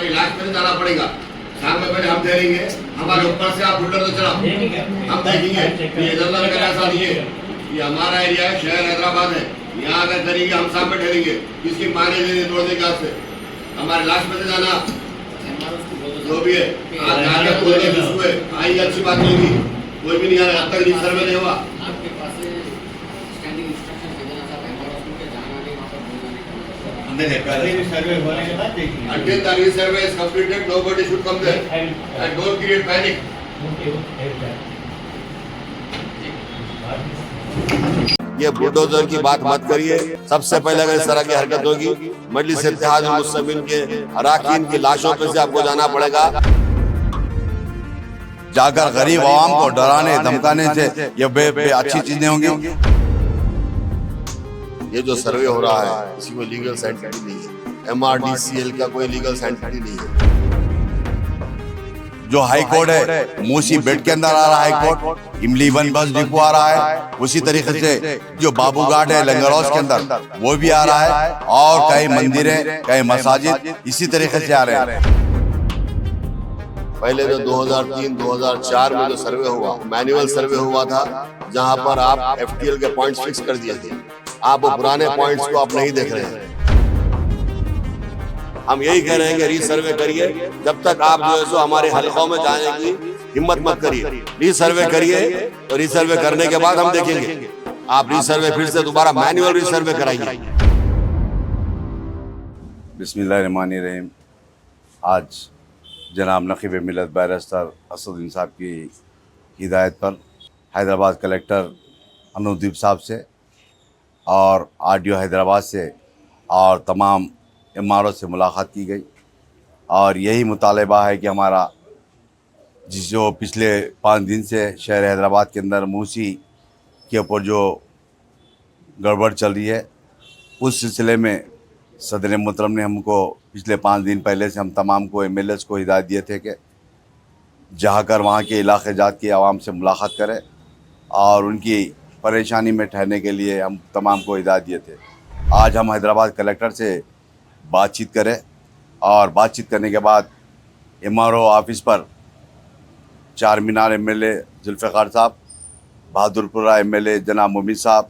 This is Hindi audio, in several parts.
हमारी लाश में जाना पड़ेगा। शाम में पहले हम ठहरेंगे, हमारे ऊपर से आप बुलडोजर चलाओ, हम देखेंगे। ये जल्दा का ऐसा नहीं है, ये हमारा एरिया है, शहर हैदराबाद है। यहाँ अगर करेंगे हम शाम में ठहरेंगे, इसकी माने देने तोड़ देगा से हमारे लाश में जाना जो भी है। आज आगे कोई आई अच्छी बात नहीं हुई, कोई भी नहीं आ रहा, अब तक सर्वे नहीं हुआ। Until the resurvey is completed, nobody should come there and don't create panic. ये बुलडोजर की बात मत करिए। सबसे पहले अगर इस तरह की हरकत होगी, मजलिस इत्तेहाद मुस्लिमीन के अराकीन की लाशों पे से आपको जाना पड़ेगा। जाकर गरीब आवाम को डराने धमकाने से ये अच्छी चीजें होंगी। ये जो सर्वे हो रहा है किसी को लीगल सेंटिटी नहीं है, MRDCL का कोई लीगल सेंटिटी नहीं है। जो हाई कोर्ट है मूसी बेड के अंदर आ रहा है, हाई कोर्ट इमली वन बस डिपो आ रहा है, उसी तरीके से जो बाबू घाट है लंगर हाउस के अंदर वो भी आ रहा है, और कई मंदिरें कई मसाजिद इसी तरीके से आ रहे हैं। पहले जो 2003-2004 में जो सर्वे हुआ, मैनुअल सर्वे हुआ था, जहां पर आप FTL के पॉइंट्स फिक्स कर दिए थे। आप वो पुराने पॉइंट्स को आप नहीं देख रहे हैं। हम यही कह रहे हैं कि रीसर्वे करिए। जब तक आप जो है सो हमारे हलकों में जाने की हिम्मत मत करिए, रीसर्वे करिए। तो रीसर्वे करने के बाद हम देखेंगे, आप रीसर्वे फिर से दोबारा मैनुअल रीसर्वे कराइए। बिस्मिल्लाहिर्रहमानिर्रहीम। आज जनाब नकीब मिलत बैरिस्टर असदुद्दीन साहब की हिदायत पर हैदराबाद कलेक्टर अनुदीप साहब से और RDO हैदराबाद से और तमाम इमारत से मुलाकात की गई, और यही मुतालबा है कि हमारा जो पिछले 5 दिन से शहर हैदराबाद के अंदर मूसी के ऊपर जो गड़बड़ चल रही है, उस सिलसिले में सदर मोहतरम ने हमको पिछले 5 दिन पहले से हम तमाम को MLAs को हिदायत दिए थे कि जाकर वहाँ के इलाके जात की आवाम से मुलाकात करें और उनकी परेशानी में ठहरने के लिए हम तमाम को हिदायत दिए थे। आज हम हैदराबाद कलेक्टर से बातचीत करें, और बातचीत करने के बाद MRO ऑफिस पर चार मीनार MLA जुल्फ़िकार साहब, बहादुरपुरा MLA जनाब मुमीन साहब,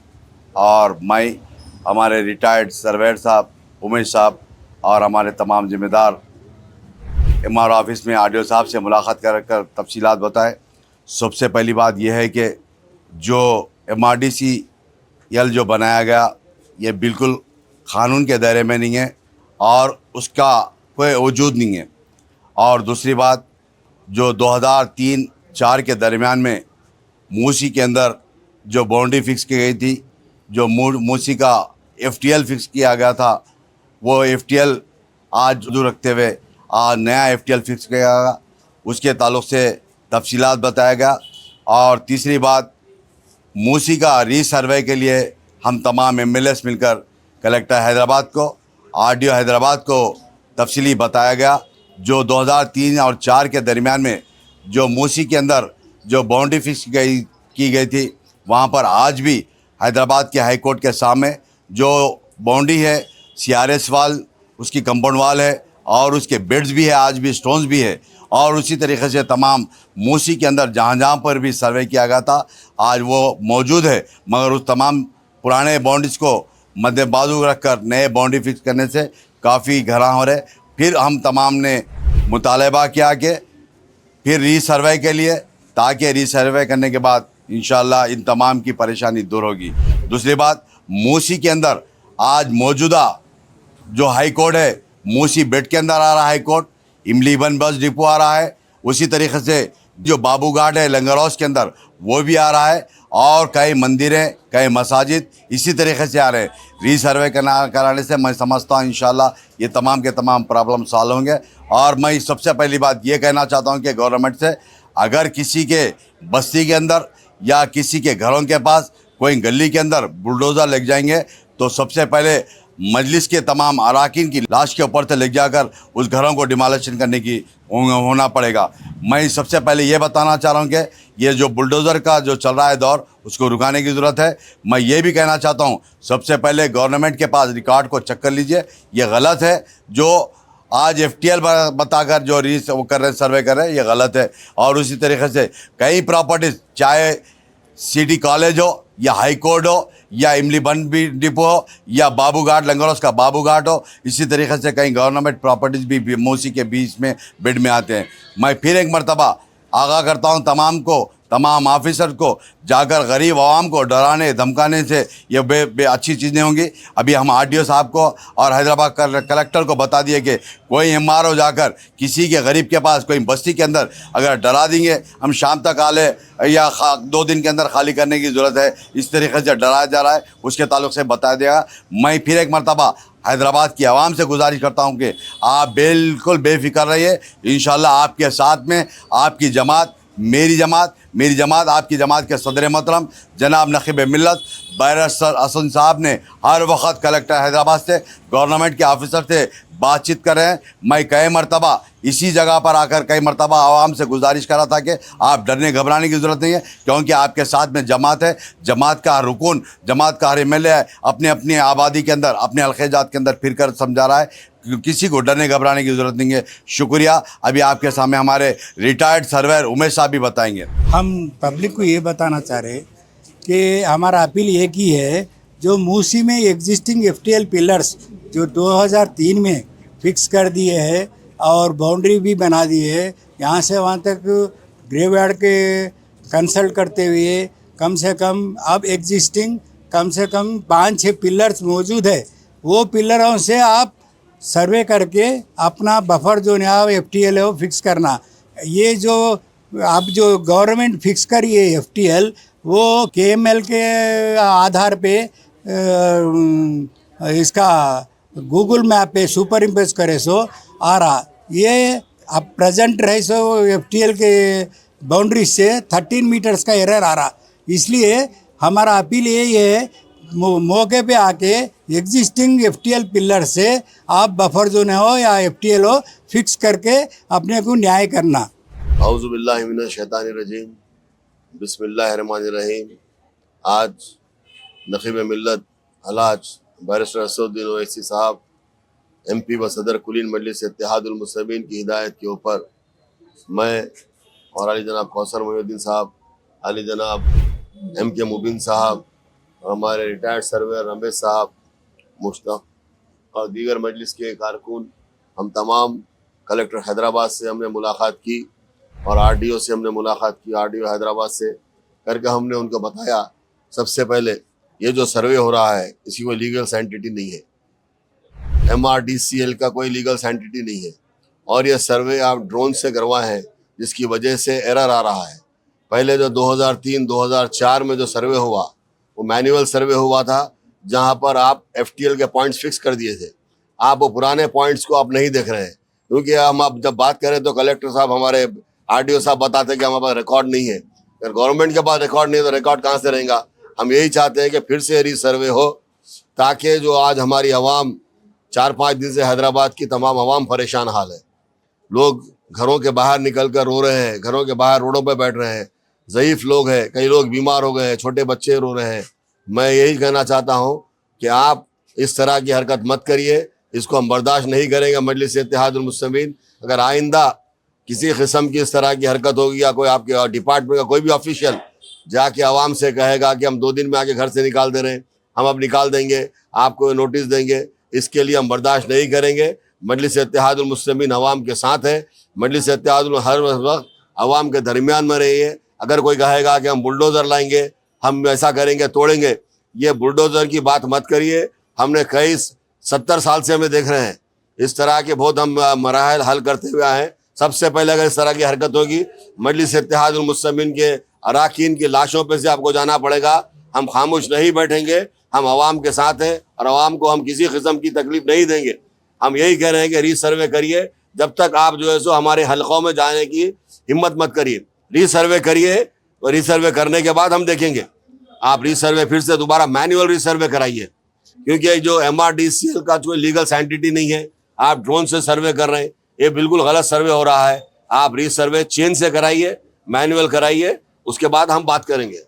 और मैं, हमारे रिटायर्ड सर्वेयर साहब उमेश साहब, और हमारे तमाम जिम्मेदार MRO ऑफिस में RDO साहब से मुलाकात कर तफसीलात बताए। सबसे पहली बात यह है कि जो MRDCL जो बनाया गया ये बिल्कुल क़ानून के दायरे में नहीं है और उसका कोई वजूद नहीं है। और दूसरी बात, जो 2003-04 के दरमियान में मूसी के अंदर जो बाउंड्री फिक्स की गई थी, जो मूसी का FTL फिक्स किया गया था, वो FTL आज जो रखते हुए आज नया FTL फिक्स किया गया, उसके ताल्लुक़ से तफसीलात बताया गया। और तीसरी बात, मूसी का रीसर्वे के लिए हम तमाम MLAs मिलकर कलेक्टर हैदराबाद को, RDO हैदराबाद को तफसीली बताया गया। जो 2003 और 4 के दरमियान में जो मूसी के अंदर जो बाउंड्री फिक्स की गई थी, वहाँ पर आज भी हैदराबाद के हाई कोर्ट के सामने जो बाउंड्री है, CRS वाल उसकी कंपाउंड वाल है, और उसके बेड्स भी है, आज भी स्टोन्स भी है, और उसी तरीके से तमाम मूसी के अंदर जहाँ जहाँ पर भी सर्वे किया गया था आज वो मौजूद है। मगर उस तमाम पुराने बाउंड्रीज को मद्देबाजू रखकर नए बाउंड्री फिक्स करने से काफ़ी घरा हो रहे। फिर हम तमाम ने मुतालबा किया कि फिर रीसर्वे के लिए, ताकि रीसर्वे करने के बाद इंशाअल्लाह इन तमाम की परेशानी दूर होगी। दूसरी बात, मूसी के अंदर आज मौजूदा जो हाई कोर्ट है, मूसी बेड के अंदर आ रहा है हाई कोर्ट, इमली वन बस डिपो आ रहा है, उसी तरीके से जो बाबू घाट है लंगर हाउस के अंदर वो भी आ रहा है, और कई मंदिरें कई मसाजिद इसी तरीके से आ रहे हैं। रीसर्वे कराने से मैं समझता हूँ इंशाल्लाह ये तमाम के तमाम प्रॉब्लम सॉल्व होंगे। और मैं सबसे पहली बात ये कहना चाहता हूँ कि गवर्नमेंट से, अगर किसी के बस्ती के अंदर या किसी के घरों के पास कोई गली के अंदर बुलडोज़र लग जाएंगे, तो सबसे पहले मजलिस के तमाम अराकीन की लाश के ऊपर से ले जाकर उस घरों को डिमोलिशन करने की होना पड़ेगा। मैं सबसे पहले ये बताना चाह रहा हूँ कि ये जो बुलडोज़र का जो चल रहा है दौर, उसको रुकाने की ज़रूरत है। मैं ये भी कहना चाहता हूँ, सबसे पहले गवर्नमेंट के पास रिकॉर्ड को चेक कर लीजिए, ये गलत है। जो आज FTL बताकर जो रीस वो कर रहे हैं, सर्वे कर रहे हैं, ये गलत है। और उसी तरीके से कई प्रॉपर्टीज़, चाहे सिटी कॉलेज हो या हाई कोर्ट हो या इमली बन डिपो हो या बाबू घाट लंगरोस का बाबू घाट हो, इसी तरीके से कई गवर्नमेंट प्रॉपर्टीज़ भी मूसी के बीच में बिड में आते हैं। मैं फिर एक मरतबा आगाह करता हूं तमाम ऑफिसर को, जाकर गरीब आवाम को डराने धमकाने से ये बे अच्छी चीज़ें होंगी। अभी हम RDO साहब को और हैदराबाद कलेक्टर को बता दिए कि कोई MRO जाकर किसी के गरीब के पास कोई बस्ती के अंदर अगर डरा देंगे, हम शाम तक आले या 2 दिन के अंदर खाली करने की ज़रूरत है, इस तरीके से डराया जा रहा है, उसके ताल्लुक से बता देगा। मैं फिर एक मरतबा हैदराबाद की आवाम से गुजारिश करता हूं कि आप बिल्कुल बेफिक्र रहिए। इंशाल्लाह आपके साथ में आपकी जमात, मेरी जमात आपकी जमात के सदर मोहतरम जनाब नकीब मिल्लत बैरिस्टर असद साहब ने हर वक्त कलेक्टर हैदराबाद से, गवर्नमेंट के ऑफिसर से बातचीत कर रहे हैं। मैं कई मरतबा इसी जगह पर आकर कई मरतबा आवाम से गुजारिश करा था कि आप डरने घबराने की ज़रूरत नहीं है, क्योंकि आपके साथ में जमात है। जमात का हर रुकन, जमात का हर MLA है, अपने अपनी आबादी के अंदर, अपने हल्क़े-जात के अंदर फिर कर समझा रहा है। किसी को डरने घबराने की ज़रूरत नहीं है। शुक्रिया। अभी आपके सामने हमारे रिटायर्ड सर्वेयर उमेश साहब भी बताएंगे। हम पब्लिक को ये बताना चाह रहे कि हमारा अपील एक ही है, जो मूसी में एग्जिस्टिंग FTL पिलर्स जो 2003 में फिक्स कर दिए हैं और बाउंड्री भी बना दी है, यहाँ से वहाँ तक ग्रेवयार्ड के कंसल्ट करते हुए कम से कम अब एग्जिस्टिंग कम से कम 5-6 पिलर्स मौजूद है। वो पिलरों से आप सर्वे करके अपना बफर जो नया FTL है वो फिक्स करना। ये जो अब जो गवर्नमेंट फिक्स करी है FTL, वो KML के आधार पे इसका गूगल मैप पे सुपर इम्पोज करे सो आ रहा। ये अब प्रेजेंट रहे सो FTL के बाउंड्री से 13 मीटर्स का एरर आ रहा। इसलिए हमारा अपील यही है, मौके पे आके एग्जिस्टिंग FTL पिलर से आप बफर जोन हो या FTL हो फिक्स करके अपने को न्याय करना। औज़ुबिल्लाहि मिनश शैतानिर रजीम, बिस्मिल्लाहिर्रहमानिर्रहीम। आज नकीब मिल्लत हलाज बैरिस्टर असदुद्दीन ओवैसी साहब MP व सदर कुलीन मजलिस इत्तेहादुल मुस्लिमीन की हिदायत के ऊपर मैं और अली जनाब कौसर मोहिउद्दीन साहब, अली जनाब MK मुबीन साहब और हमारे रिटायर्ड सर्वेयर रमेश साहब, मुश्ताक और दीगर मजलिस के कारकुन, हम तमाम कलेक्टर हैदराबाद से हमने मुलाकात की और RDO से हमने मुलाकात की। RDO हैदराबाद से करके हमने उनको बताया, सबसे पहले ये जो सर्वे हो रहा है इसकी कोई लीगल सैंटिटी नहीं है, MRDCL का कोई लीगल सैंटिटी नहीं है, और ये सर्वे आप ड्रोन से करवाए हैं जिसकी वजह से एरर आ रहा है। पहले जो 2003-2004 में जो सर्वे हुआ वो मैनुअल सर्वे हुआ था, जहाँ पर आप FTL के पॉइंट्स फिक्स कर दिए थे। आप वो पुराने पॉइंट्स को आप नहीं देख रहे हैं, क्योंकि हम अब जब बात करें तो कलेक्टर साहब, हमारे RDO साहब बताते हैं कि हमारे पास रिकॉर्ड नहीं है। अगर गवर्नमेंट के पास रिकॉर्ड नहीं है तो रिकॉर्ड कहाँ से रहेगा। हम यही चाहते हैं कि फिर से रीसर्वे हो, ताकि जो आज हमारी आवाम 4-5 दिन से हैदराबाद की तमाम आवाम परेशान हाल है। लोग घरों के बाहर निकल कर रो रहे हैं, घरों के बाहर रोडों पर बैठ रहे हैं, ज़ईफ़ लोग हैं, कई लोग बीमार हो गए हैं, छोटे बच्चे रो रहे हैं। मैं यही कहना चाहता हूँ कि आप इस तरह की हरकत मत करिए, इसको हम बर्दाश्त नहीं करेंगे मजलिस इत्तेहादुल मुस्लिमीन। अगर आइंदा किसी किस्म की इस तरह की हरकत होगी या कोई आपके डिपार्टमेंट का कोई भी ऑफिशियल जाके आवाम से कहेगा कि हम 2 दिन में आके घर से निकाल दे रहे हैं, हम अब निकाल देंगे, आपको नोटिस देंगे, इसके लिए हम बर्दाश्त नहीं करेंगे। मजलिस इत्तेहादुल मुस्लिमीन अवाम के साथ है। मजलिस इत्तेहादुल हर वक्त अवाम के दरमियान में रही है। अगर कोई कहेगा कि हम बुलडोज़र लाएंगे, हम ऐसा करेंगे, तोड़ेंगे, ये बुलडोज़र की बात मत करिए। हमने कई 70 साल से हमें देख रहे हैं, इस तरह के बहुत हम मराहल हल करते हुए आए हैं। सबसे पहले अगर इस तरह की हरकत होगी, मजलिस इत्तेहादुल मुस्लिमीन के अराकीन की लाशों पे से आपको जाना पड़ेगा। हम खामोश नहीं बैठेंगे, हम आवाम के साथ हैं और आवाम को हम किसी किस्म की तकलीफ नहीं देंगे। हम यही कह रहे हैं कि रीसर्वे करिए, जब तक आप जो है सो हमारे हलकों में जाने की हिम्मत मत करिए। रीसर्वे करिए और रीसर्वे करने के बाद हम देखेंगे। आप रीसर्वे फिर से दोबारा मैनुअल रीसर्वे कराइए, क्योंकि जो MRDCL का कोई लीगल सैंटिटी नहीं है, आप ड्रोन से सर्वे कर रहे हैं, ये बिल्कुल गलत सर्वे हो रहा है। आप रीसर्वे चेन से कराइए, मैनुअल कराइए, उसके बाद हम बात करेंगे।